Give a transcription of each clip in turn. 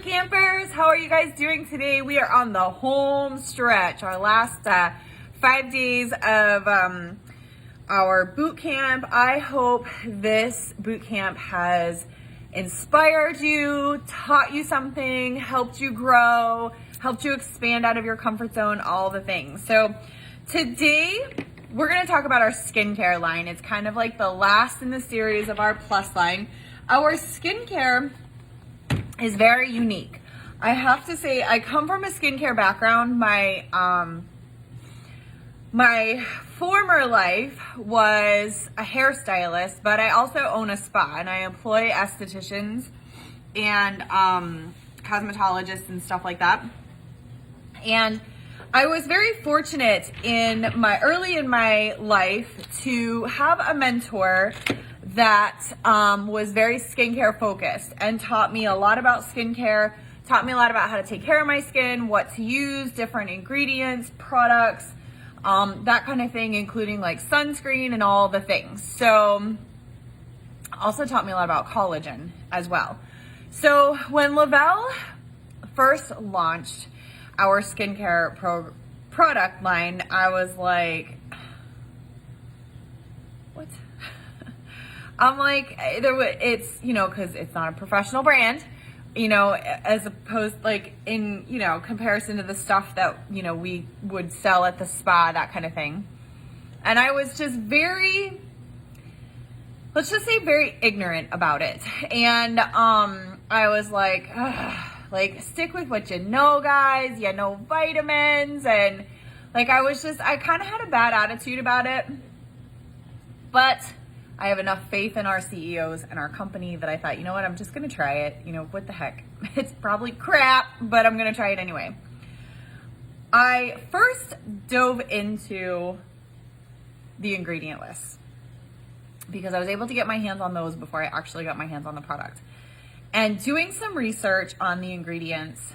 Bootcampers, how are you guys doing today? We are on the home stretch, our last 5 days of our boot camp. I hope this boot camp has inspired you, taught you something, helped you grow, helped you expand out of your comfort zone, all the things. So today we're going to talk about our skincare line. It's kind of like the last in the series of our plus line. Our skincare is very unique. I have to say, I come from a skincare background. My former life was a hairstylist, but I also own a spa and I employ estheticians and cosmetologists and stuff like that. And I was very fortunate early in my life to have a mentor that was very skincare focused and taught me a lot about skincare, taught me a lot about how to take care of my skin, what to use, different ingredients, products, that kind of thing, including like sunscreen and all the things. So also taught me a lot about collagen as well. So when Lavelle first launched our skincare product line, I was like, what? I'm like, it's, because it's not a professional brand, as opposed like in, comparison to the stuff that, we would sell at the spa, that kind of thing. And I was just very ignorant about it. And I was like, stick with what you know, guys, vitamins. And like, I kind of had a bad attitude about it, but I have enough faith in our CEOs and our company that I thought, you know what, I'm just going to try it. What the heck? It's probably crap, but I'm going to try it anyway. I first dove into the ingredient list because I was able to get my hands on those before I actually got my hands on the product. And doing some research on the ingredients,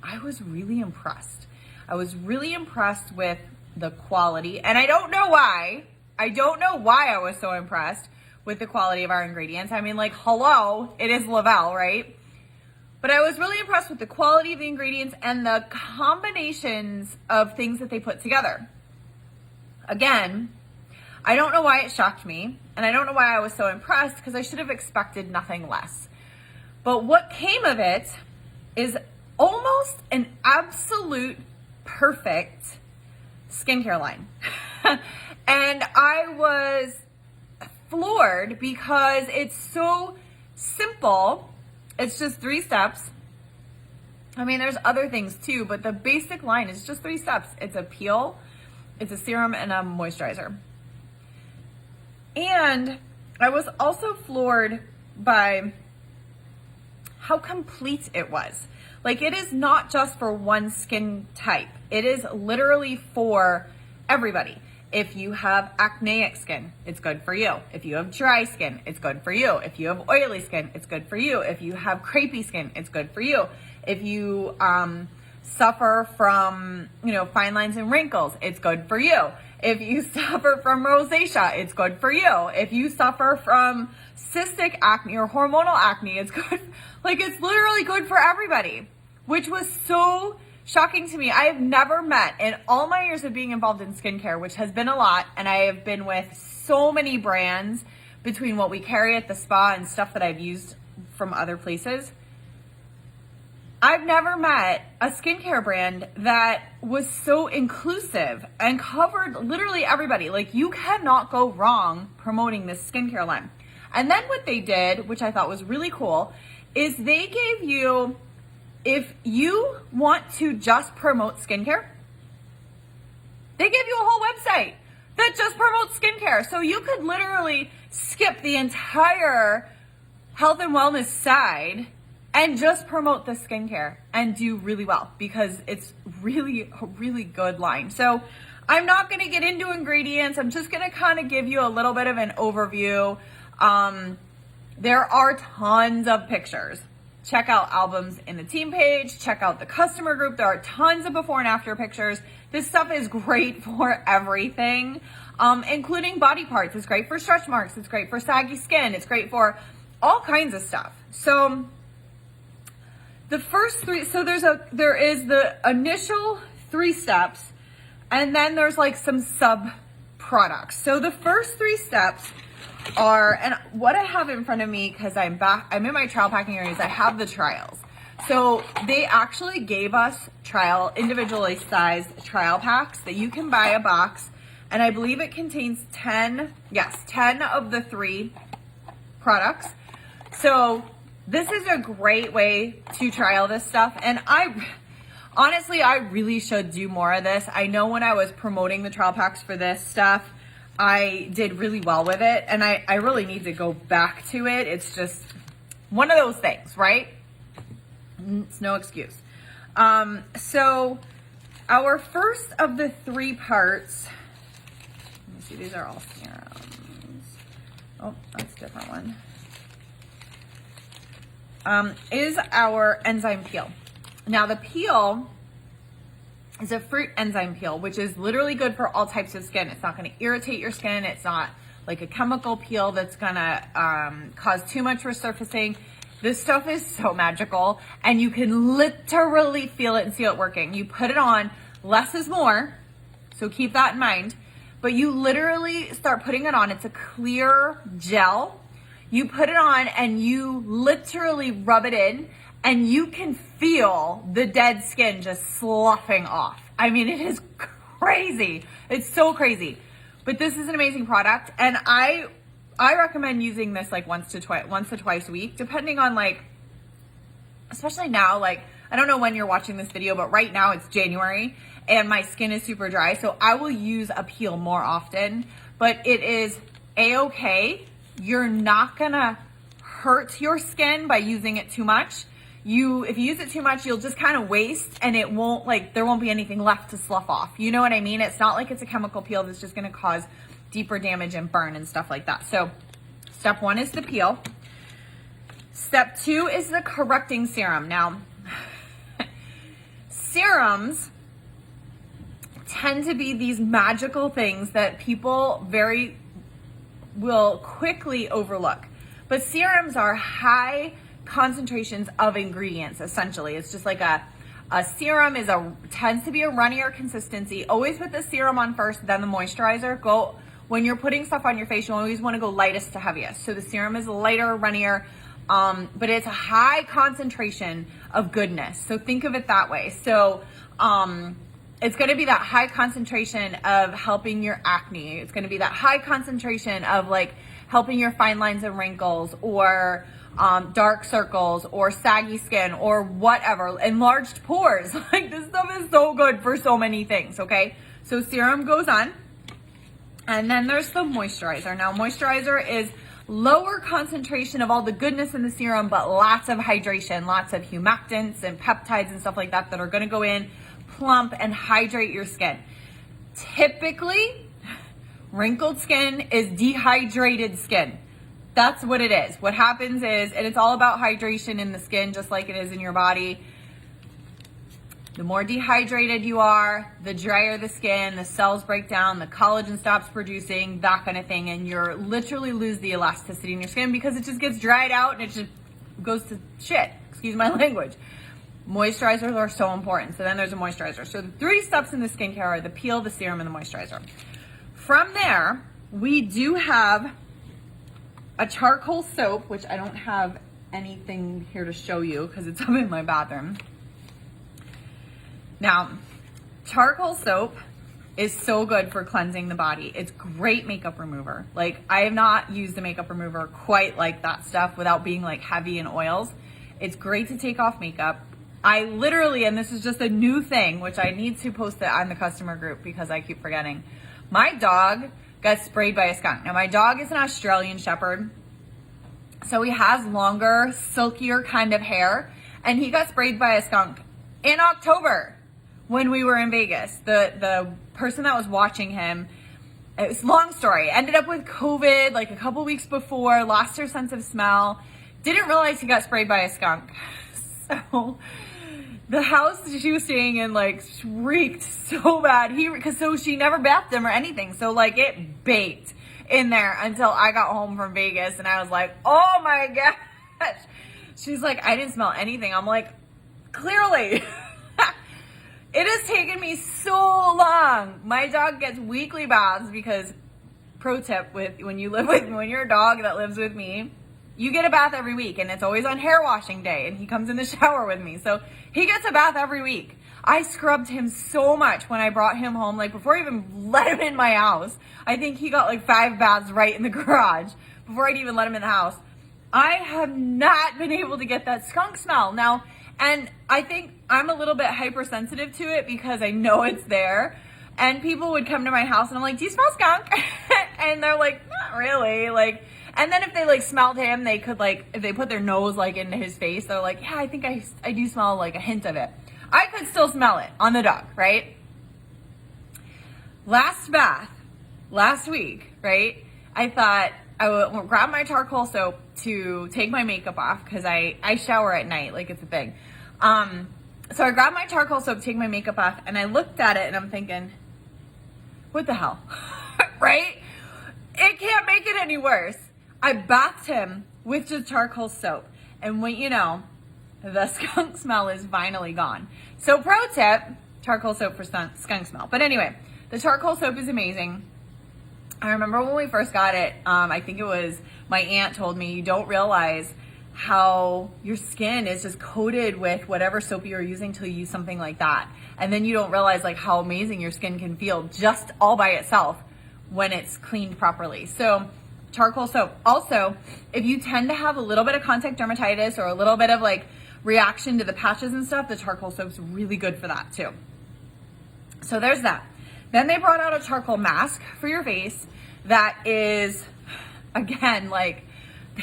I was really impressed. I was really impressed with the quality, and I don't know why I was so impressed with the quality of our ingredients. I mean, hello, it is Lavelle, right? But I was really impressed with the quality of the ingredients and the combinations of things that they put together. Again, I don't know why it shocked me, and I don't know why I was so impressed, because I should have expected nothing less. But what came of it is almost an absolute perfect skincare line. And I was floored because it's so simple. It's just 3 steps. I mean, there's other things too, but the basic line is just 3 steps. It's a peel, it's a serum, and a moisturizer. And I was also floored by how complete it was. Like, it is not just for one skin type. It is literally for everybody. If you have acneic skin, it's good for you. If you have dry skin, it's good for you. If you have oily skin, it's good for you. If you have crepey skin, it's good for you. If you suffer from, fine lines and wrinkles, it's good for you. If you suffer from rosacea, it's good for you. If you suffer from cystic acne or hormonal acne, it's good. It's literally good for everybody, which was so shocking to me. I have never met, in all my years of being involved in skincare, which has been a lot, and I have been with so many brands between what we carry at the spa and stuff that I've used from other places. I've never met a skincare brand that was so inclusive and covered literally everybody. You cannot go wrong promoting this skincare line. And then what they did, which I thought was really cool, is they gave you, if you want to just promote skincare, they give you a whole website that just promotes skincare. So you could literally skip the entire health and wellness side and just promote the skincare and do really well, because it's really a really good line. So I'm not going to get into ingredients. I'm just going to kind of give you a little bit of an overview. There are tons of pictures. Check out albums in the team page, check out the customer group. There are tons of before and after pictures. This stuff is great for everything, including body parts. It's great for stretch marks. It's great for saggy skin. It's great for all kinds of stuff. So the first three, so there is the initial 3 steps, and then there's like some sub products. So the first 3 steps are, and what I have in front of me, because I'm in my trial packing areas, I have the trials. So they actually gave us individually sized trial packs that you can buy a box, and I believe it contains 10 of the 3 products. So this is a great way to trial this stuff, and honestly, I really should do more of this. I know when I was promoting the trial packs for this stuff, I did really well with it, and I really need to go back to it. It's just one of those things, right? It's no excuse. So our first of the 3 parts, let me see, these are all serums. Oh, that's a different one. Is our enzyme peel. Now the peel is a fruit enzyme peel, which is literally good for all types of skin. It's not going to irritate your skin. It's not like a chemical peel that's going to cause too much resurfacing. This stuff is so magical, and you can literally feel it and see it working. You put it on, less is more, so keep that in mind. But you literally start putting it on. It's a clear gel. You put it on and you literally rub it in, and you can feel the dead skin just sloughing off. I mean, it is crazy. It's so crazy. But this is an amazing product, and I recommend using this like once to twice a week, depending on like, especially now, like, I don't know when you're watching this video, but right now it's January and my skin is super dry. So I will use a peel more often, but it is a-okay. You're not gonna hurt your skin by using it too much. If you use it too much, you'll just kind of waste, and it won't, like, there won't be anything left to slough off. You know what I mean? It's not like it's a chemical peel that's just gonna cause deeper damage and burn and stuff like that. So step 1 is the peel. Step 2 is the correcting serum. Now, serums tend to be these magical things that people will quickly overlook. But serums are high concentrations of ingredients, essentially. It's just like a serum tends to be a runnier consistency. Always put the serum on first, then the moisturizer. When you're putting stuff on your face, you always want to go lightest to heaviest. So the serum is lighter, runnier, but it's a high concentration of goodness. So think of it that way. So it's going to be that high concentration of helping your acne. It's going to be that high concentration of like helping your fine lines and wrinkles, or dark circles, or saggy skin, or whatever, enlarged pores. Like, this stuff is so good for so many things, okay? So serum goes on. And then there's the moisturizer. Now, moisturizer is lower concentration of all the goodness in the serum, but lots of hydration, lots of humectants and peptides and stuff like that that are going to go in, plump, and hydrate your skin. Typically, wrinkled skin is dehydrated skin. That's what it is. What happens is, and it's all about hydration in the skin, just like it is in your body. The more dehydrated you are, the drier the skin, the cells break down, the collagen stops producing, that kind of thing, and you're literally lose the elasticity in your skin because it just gets dried out and it just goes to shit. Excuse my language. Moisturizers are so important. So then there's a moisturizer. So the 3 steps in the skincare are the peel, the serum, and the moisturizer. From there, we do have a charcoal soap, which I don't have anything here to show you because it's up in my bathroom. Now, charcoal soap is so good for cleansing the body. It's great makeup remover. Like, I have not used a makeup remover quite like that stuff without being like heavy in oils. It's great to take off makeup. I literally, and this is just a new thing, which I need to post it on the customer group because I keep forgetting. My dog got sprayed by a skunk. Now, my dog is an Australian Shepherd, so he has longer, silkier kind of hair, and he got sprayed by a skunk in October when we were in Vegas. The person that was watching him, it was a long story, ended up with COVID like a couple weeks before, lost her sense of smell, didn't realize he got sprayed by a skunk. So the house she was staying in like shrieked so bad. So she never bathed him or anything. So like it baked in there until I got home from Vegas, and I was like, oh my gosh. She's like, I didn't smell anything. I'm like, clearly. It has taken me so long. My dog gets weekly baths because, pro tip, when you're a dog that lives with me, you get a bath every week, and it's always on hair washing day, and he comes in the shower with me. So he gets a bath every week. I scrubbed him so much when I brought him home, like before I even let him in my house. I think he got like 5 baths right in the garage before I'd even let him in the house. I have not been able to get that skunk smell. Now, and I think I'm a little bit hypersensitive to it because I know it's there. And people would come to my house and I'm like, do you smell skunk? And they're like, not really. Like, and then if they like smelled him, they could like, if they put their nose like into his face, they're like, yeah, I think I do smell like a hint of it. I could still smell it on the dog, right? Last bath, last week, right? I thought I would grab my charcoal soap to take my makeup off because I shower at night, like it's a thing. So I grabbed my charcoal soap to take my makeup off, and I looked at it and I'm thinking, what the hell, right? It can't make it any worse. I bathed him with just charcoal soap, and what you know, the skunk smell is finally gone. So pro tip, charcoal soap for skunk smell. But anyway, the charcoal soap is amazing. I remember when we first got it, I think it was my aunt told me, you don't realize how your skin is just coated with whatever soap you're using till you use something like that. And then you don't realize like how amazing your skin can feel just all by itself when it's cleaned properly. So charcoal soap. Also, if you tend to have a little bit of contact dermatitis or a little bit of like reaction to the patches and stuff, the charcoal soap's really good for that too. So there's that. Then they brought out a charcoal mask for your face that is, again, like,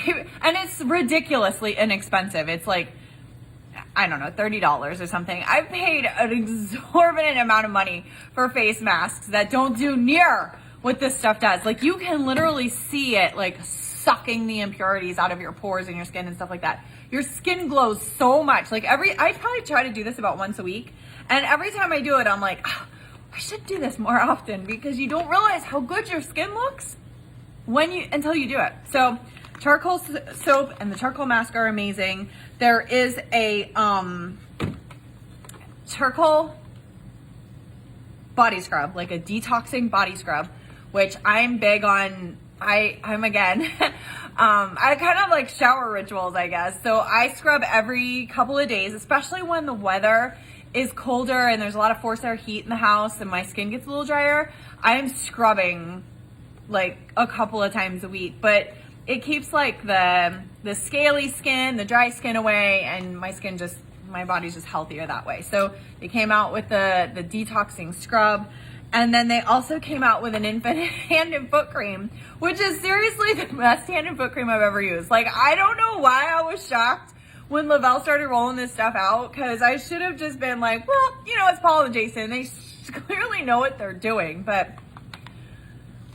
and it's ridiculously inexpensive. It's like, I don't know, $30 or something. I've paid an exorbitant amount of money for face masks that don't do near what this stuff does. Like, you can literally see it, like, sucking the impurities out of your pores and your skin and stuff like that. Your skin glows so much. Like, I probably try to do this about once a week. And every time I do it, I'm like, oh, I should do this more often, because you don't realize how good your skin looks until you do it. So charcoal soap and the charcoal mask are amazing. There is a charcoal body scrub, like a detoxing body scrub, which I'm big on. I'm again, I kind of like shower rituals, I guess. So I scrub every couple of days, especially when the weather is colder and there's a lot of forced air heat in the house and my skin gets a little drier. I am scrubbing like a couple of times a week, but it keeps like the scaly skin, the dry skin away, and my body's just healthier that way. So they came out with the detoxing scrub, and then they also came out with an infant hand and foot cream, which is seriously the best hand and foot cream I've ever used. Like, I don't know why I was shocked when Lavelle started rolling this stuff out, because I should have just been like, well, you know, it's Paul and Jason. They clearly know what they're doing. But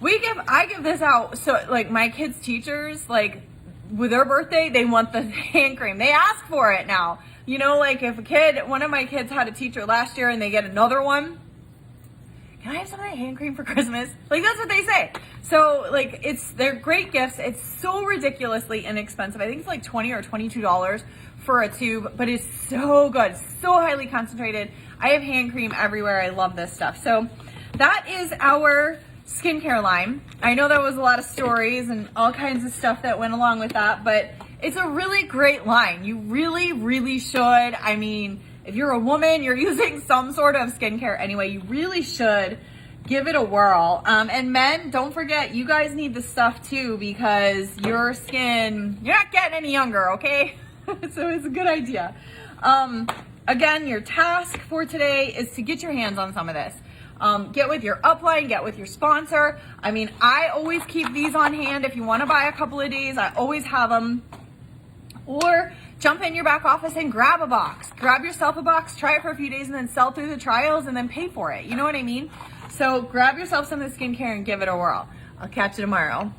I give this out. So like my kids' teachers, like with their birthday, they want the hand cream. They ask for it now. You know, like if one of my kids had a teacher last year and they get another one, can I have some of that hand cream for Christmas? Like, that's what they say. So like, they're great gifts. It's so ridiculously inexpensive. I think it's like $20 or $22 for a tube, but it's so good, so highly concentrated. I have hand cream everywhere. I love this stuff. So that is our skincare line. I know there was a lot of stories and all kinds of stuff that went along with that, but it's a really great line. You really, really should. I mean, if you're a woman, you're using some sort of skincare anyway, you really should give it a whirl. And men, don't forget, you guys need this stuff too, because your skin, you're not getting any younger, okay? So it's a good idea. Again, your task for today is to get your hands on some of this. Get with your upline, get with your sponsor. I mean, I always keep these on hand. If you want to buy a couple of days, I always have them. Or jump in your back office and grab a box. Grab yourself a box, try it for a few days, and then sell through the trials and then pay for it. You know what I mean? So grab yourself some of the skincare and give it a whirl. I'll catch you tomorrow.